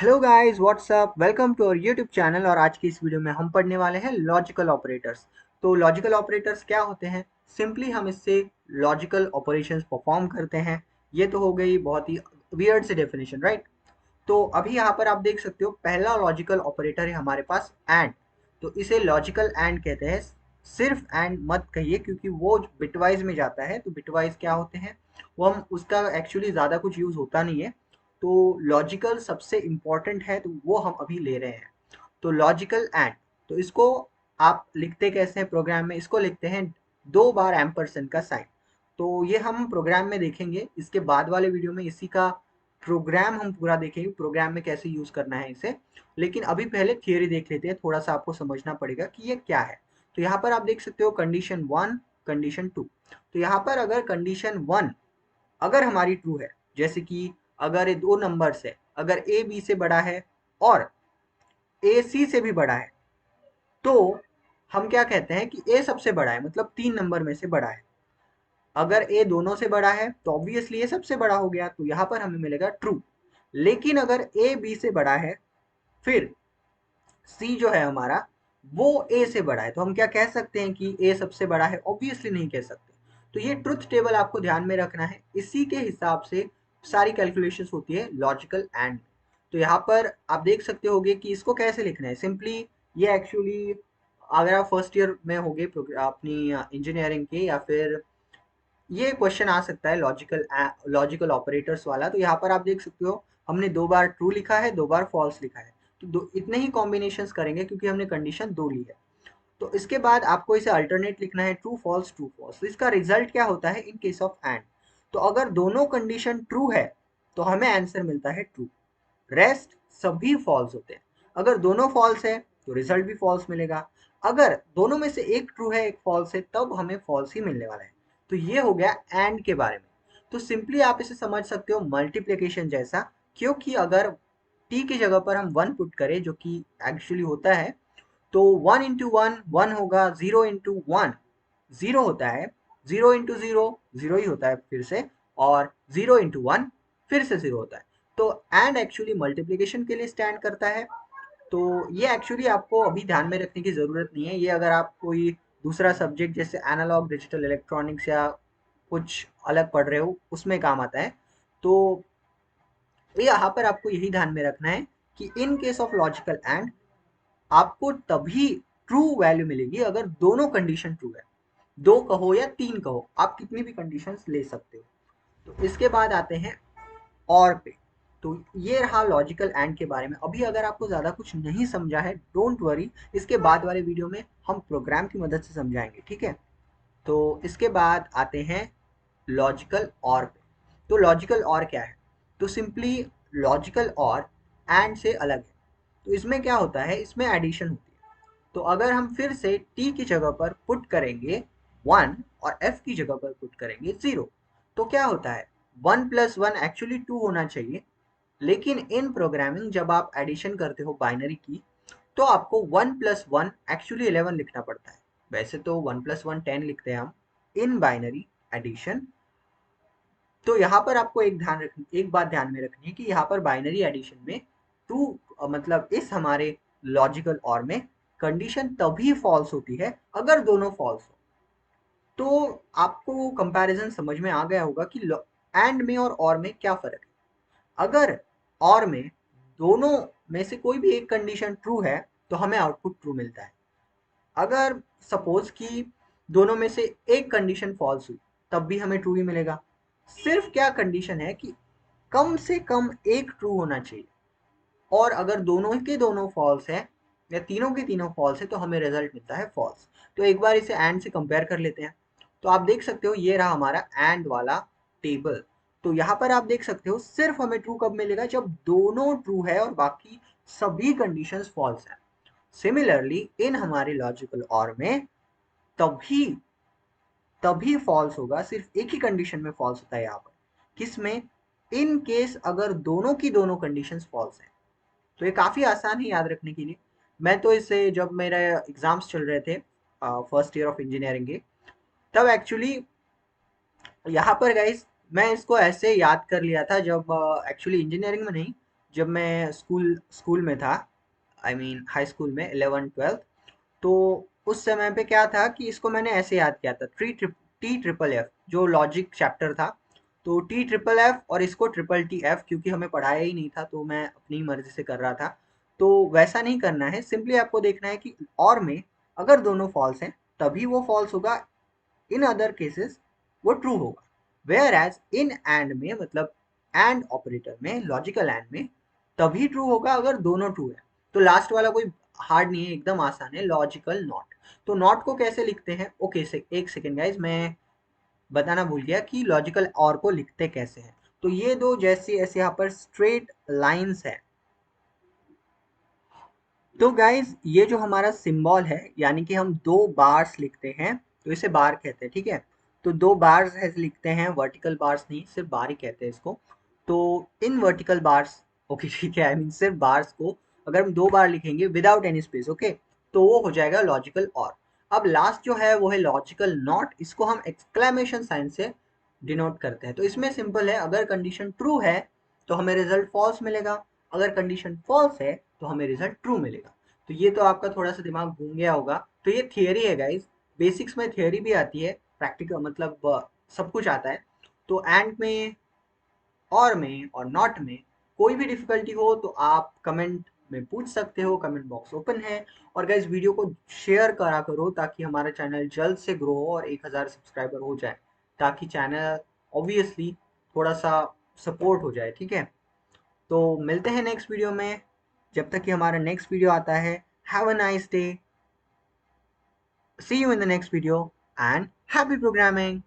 Hello guys, what's up, welcome to our YouTube channel. और आज की इस वीडियो में हम पढ़ने वाले हैं लॉजिकल ऑपरेटर्स। तो लॉजिकल ऑपरेटर्स क्या होते हैं? सिंपली हम इससे लॉजिकल ऑपरेशंस परफॉर्म करते हैं। ये तो हो गई बहुत ही वियर्ड सी डेफिनेशन, राइट? तो अभी यहाँ पर आप देख सकते हो, पहला लॉजिकल ऑपरेटर है हमारे पास एंड। तो इसे लॉजिकल एंड कहते हैं। सिर्फ एंड मत कहिए, क्योंकि वो बिटवाइज में जाता है। तो बिटवाइज क्या होते हैं, वो हम उसका एक्चुअली ज़्यादा कुछ यूज़ होता नहीं है। तो लॉजिकल सबसे इम्पॉर्टेंट है, तो वो हम अभी ले रहे हैं। तो लॉजिकल एंड, तो इसको आप लिखते कैसे हैं प्रोग्राम में? इसको लिखते हैं 2 बार एम्परसेंड का साइन। तो ये हम प्रोग्राम में देखेंगे, इसके बाद वाले वीडियो में इसी का प्रोग्राम हम पूरा देखेंगे, प्रोग्राम में कैसे यूज करना है इसे। लेकिन अभी पहले थियोरी देख लेते हैं, थोड़ा सा आपको समझना पड़ेगा कि ये क्या है। तो यहाँ पर आप देख सकते हो कंडीशन 1, कंडीशन 2। तो यहाँ पर अगर कंडीशन 1 अगर हमारी ट्रू है, जैसे कि अगर ये दो नंबर्स है, अगर ए बी से बड़ा है और ए सी से भी बड़ा है, तो हम क्या कहते हैं कि ए सबसे बड़ा है, मतलब 3 नंबर में से बड़ा है। अगर ए दोनों से बड़ा है तो ऑब्वियसली ए सबसे बड़ा हो गया, तो यहाँ पर हमें मिलेगा ट्रू। लेकिन अगर ए बी से बड़ा है, फिर सी जो है हमारा, वो ए से बड़ा है, तो हम क्या कह सकते हैं कि ए सबसे बड़ा है? ऑब्वियसली नहीं कह सकते। तो ये ट्रुथ टेबल आपको ध्यान में रखना है, इसी के हिसाब से सारी कैलकुलेशंस होती है लॉजिकल एंड। तो यहाँ पर आप देख सकते होगे कि इसको कैसे लिखना है। सिंपली ये एक्चुअली, अगर आप फर्स्ट ईयर में होगे अपनी इंजीनियरिंग के, या फिर ये क्वेश्चन आ सकता है लॉजिकल ऑपरेटर्स वाला। तो यहाँ पर आप देख सकते हो, हमने 2 बार ट्रू लिखा है, 2 बार फॉल्स लिखा है। तो दो इतने ही कॉम्बिनेशंस करेंगे, क्योंकि हमने कंडीशन 2 ली है। तो इसके बाद आपको इसे अल्टरनेट लिखना है, ट्रू फॉल्स ट्रू फॉल्स। तो इसका रिजल्ट क्या होता है इन केस ऑफ एंड? तो अगर दोनों कंडीशन ट्रू है तो हमें आंसर मिलता है ट्रू, रेस्ट सभी फॉल्स होते हैं। अगर दोनों फॉल्स है तो रिजल्ट भी फॉल्स मिलेगा। अगर दोनों में से एक ट्रू है एक फॉल्स है, तब हमें फॉल्स ही मिलने वाला है। तो ये हो गया एंड के बारे में। तो सिंपली आप इसे समझ सकते हो मल्टीप्लिकेशन जैसा, क्योंकि अगर टी की जगह पर हम 1 पुट करें, जो कि एक्चुअली होता है, तो 1 इंटू 1 1 होगा, 0 इंटू 1 0 होता है, 0 इंटू 0 0 ही होता है फिर से, और 0 इंटू 1 फिर से 0 होता है। तो एंड एक्चुअली मल्टीप्लिकेशन के लिए स्टैंड करता है। तो ये एक्चुअली आपको अभी ध्यान में रखने की ज़रूरत नहीं है। ये अगर आप कोई दूसरा सब्जेक्ट जैसे एनालॉग डिजिटल इलेक्ट्रॉनिक्स या कुछ अलग पढ़ रहे हो, उसमें काम आता है। तो ये यहाँ पर आपको यही ध्यान में रखना है कि in case of logical and आपको तभी ट्रू वैल्यू मिलेगी अगर दोनों कंडीशन ट्रू है। 2 कहो या 3 कहो, आप कितनी भी कंडीशंस ले सकते हो। तो इसके बाद आते हैं और पे। तो ये रहा लॉजिकल एंड के बारे में। अभी अगर आपको ज़्यादा कुछ नहीं समझा है, डोंट वरी, इसके बाद वाले वीडियो में हम प्रोग्राम की मदद से समझाएंगे, ठीक है? तो इसके बाद आते हैं लॉजिकल और पे। तो लॉजिकल और क्या है? तो सिंपली लॉजिकल और एंड से अलग है। तो इसमें क्या होता है, इसमें एडिशन होती है। तो अगर हम फिर से टी की जगह पर पुट करेंगे 1 और एफ की जगह पर पुट करेंगे 0, तो क्या होता है, 1 + 1 एक्चुअली 2 होना चाहिए। लेकिन इन प्रोग्रामिंग जब आप एडिशन करते हो बाइनरी की, तो आपको 1 + 1 एक्चुअली 11 लिखना पड़ता है। वैसे तो 1 + 1 10 लिखते हैं हम इन बाइनरी एडिशन। तो यहाँ पर आपको एक बात ध्यान में रखनी है कि यहाँ पर बाइनरी एडिशन में टू, मतलब इस हमारे लॉजिकल और में कंडीशन तभी फॉल्स होती है अगर दोनों फॉल्स हो। तो आपको कंपैरिजन समझ में आ गया होगा कि एंड में और में क्या फर्क है। अगर और में दोनों में से कोई भी एक कंडीशन ट्रू है, तो हमें आउटपुट ट्रू मिलता है। अगर सपोज कि दोनों में से एक कंडीशन फॉल्स हुई, तब भी हमें ट्रू ही मिलेगा। सिर्फ क्या कंडीशन है कि कम से कम एक ट्रू होना चाहिए। और अगर दोनों के दोनों फॉल्स है या तीनों के तीनों फॉल्स है, तो हमें रिजल्ट मिलता है फॉल्स। तो एक बार इसे एंड से कंपेयर कर लेते हैं। तो आप देख सकते हो, ये रहा हमारा एंड वाला टेबल। तो यहाँ पर आप देख सकते हो, सिर्फ हमें ट्रू कब मिलेगा, जब दोनों ट्रू है और बाकी सभी कंडीशंस फॉल्स है। सिमिलरली इन हमारे लॉजिकल और में तभी तभी फॉल्स होगा, सिर्फ एक ही कंडीशन में फॉल्स होता है यहाँ पर। किसमें? इन केस अगर दोनों की दोनों कंडीशंस फॉल्स है। तो ये काफ़ी आसान है याद रखने के लिए। मैं तो इसे, जब मेरे एग्जाम्स चल रहे थे फर्स्ट ईयर ऑफ इंजीनियरिंग के, तब एक्चुअली यहाँ पर गाइस मैं इसको ऐसे याद कर लिया था, जब एक्चुअली इंजीनियरिंग में नहीं, जब मैं स्कूल में था, आई मीन हाई स्कूल में 11th-12th, तो उस समय पे क्या था कि इसको मैंने ऐसे याद किया था, टी ट्रिपल एफ जो लॉजिक चैप्टर था, तो टी ट्रिपल एफ और इसको ट्रिपल टी एफ, क्योंकि हमें पढ़ाया ही नहीं था तो मैं अपनी मर्जी से कर रहा था। तो वैसा नहीं करना है, सिंपली आपको देखना है कि और में अगर दोनों फॉल्स हैं तभी वो फॉल्स होगा, इन अदर केसेस वो ट्रू होगा। वेयर एज इन एंड में, मतलब एंड ऑपरेटर में, लॉजिकल एंड में तभी ट्रू होगा अगर दोनों ट्रू है। तो लास्ट वाला कोई हार्ड नहीं है, एकदम आसान है, लॉजिकल नॉट। तो नॉट को कैसे लिखते हैं, ओके से एक सेकेंड गाइज, मैं बताना भूल गया कि लॉजिकल और को लिखते कैसे हैं। तो ये दो जैसे ऐसे यहाँ पर स्ट्रेट लाइंस है। तो गाइज ये जो हमारा सिंबल है, यानी कि हम दो बार्स लिखते हैं तो इसे बार कहते हैं, ठीक है। तो दो बार्स ऐसे लिखते हैं, वर्टिकल बार्स नहीं, सिर्फ बार ही कहते हैं इसको। तो इन वर्टिकल बार्स, ओके ठीक है, आई मीन सिर्फ बार्स को अगर हम दो बार लिखेंगे विदाउट एनी स्पेस, ओके, तो वो हो जाएगा लॉजिकल और। अब लास्ट जो है वो है लॉजिकल नॉट, इसको हम एक्सक्लेमेशन साइन से डिनोट करते हैं। तो इसमें सिंपल है, अगर कंडीशन ट्रू है तो हमें रिजल्ट फॉल्स मिलेगा, अगर कंडीशन फॉल्स है तो हमें रिजल्ट ट्रू मिलेगा। तो ये तो आपका थोड़ा सा दिमाग घूम गया होगा। तो ये थियरी है गाइज, बेसिक्स में थियरी भी आती है, प्रैक्टिकल मतलब सब कुछ आता है। तो एंड में और नॉट में कोई भी डिफिकल्टी हो तो आप कमेंट में पूछ सकते हो, कमेंट बॉक्स ओपन है। और गाइज वीडियो को शेयर करा करो ताकि हमारा चैनल जल्द से ग्रो हो और 1000 सब्सक्राइबर हो जाए, ताकि चैनल ऑब्वियसली थोड़ा सा सपोर्ट हो जाए, ठीक है। तो मिलते हैं नेक्स्ट वीडियो में, जब तक कि हमारा नेक्स्ट वीडियो आता है, have a nice day, see you in the next video and happy programming.